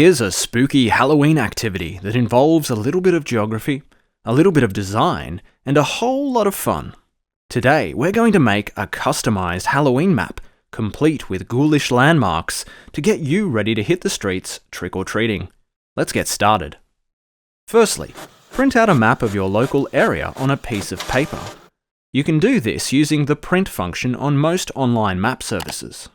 Here's a spooky Halloween activity that involves a little bit of geography, a little bit of design, and a whole lot of fun. Today, we're going to make a customized Halloween map, complete with ghoulish landmarks, to get you ready to hit the streets trick-or-treating. Let's get started. Firstly, print out a map of your local area on a piece of paper. You can do this using the print function on most online map services.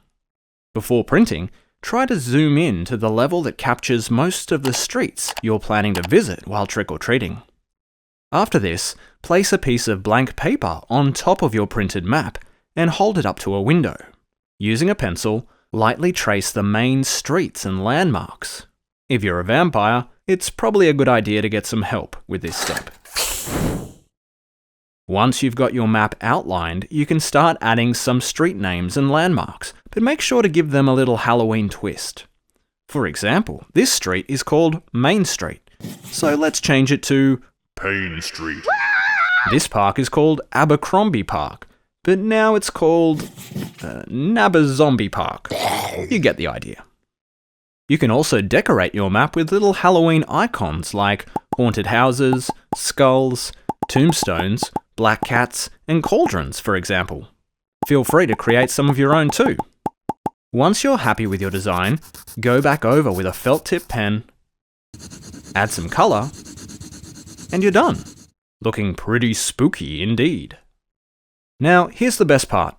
Before printing, try to zoom in to the level that captures most of the streets you're planning to visit while trick-or-treating. After this, place a piece of blank paper on top of your printed map and hold it up to a window. Using a pencil, lightly trace the main streets and landmarks. If you're a vampire, it's probably a good idea to get some help with this step. Once you've got your map outlined, you can start adding some street names and landmarks, but make sure to give them a little Halloween twist. For example, this street is called Main Street, so let's change it to Pain Street. This park is called Abercrombie Park, but now it's called Nabazombie Park. You get the idea. You can also decorate your map with little Halloween icons like haunted houses, skulls, tombstones, black cats, and cauldrons, for example. Feel free to create some of your own too. Once you're happy with your design, go back over with a felt tip pen, add some colour, and you're done. Looking pretty spooky indeed. Now, here's the best part.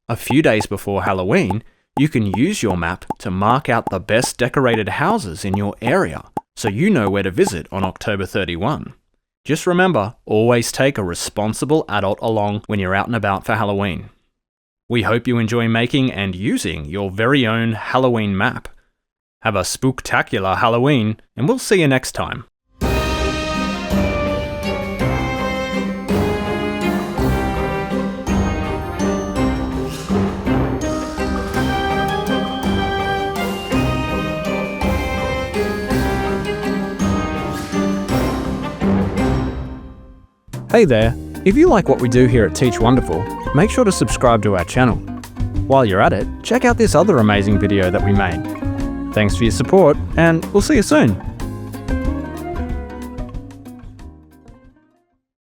A few days before Halloween, you can use your map to mark out the best decorated houses in your area, so you know where to visit on October 31. Just remember, always take a responsible adult along when you're out and about for Halloween. We hope you enjoy making and using your very own Halloween map. Have a spooktacular Halloween, and we'll see you next time. Hey there, if you like what we do here at Teach Wonderful, make sure to subscribe to our channel. While you're at it, check out this other amazing video that we made. Thanks for your support, and we'll see you soon.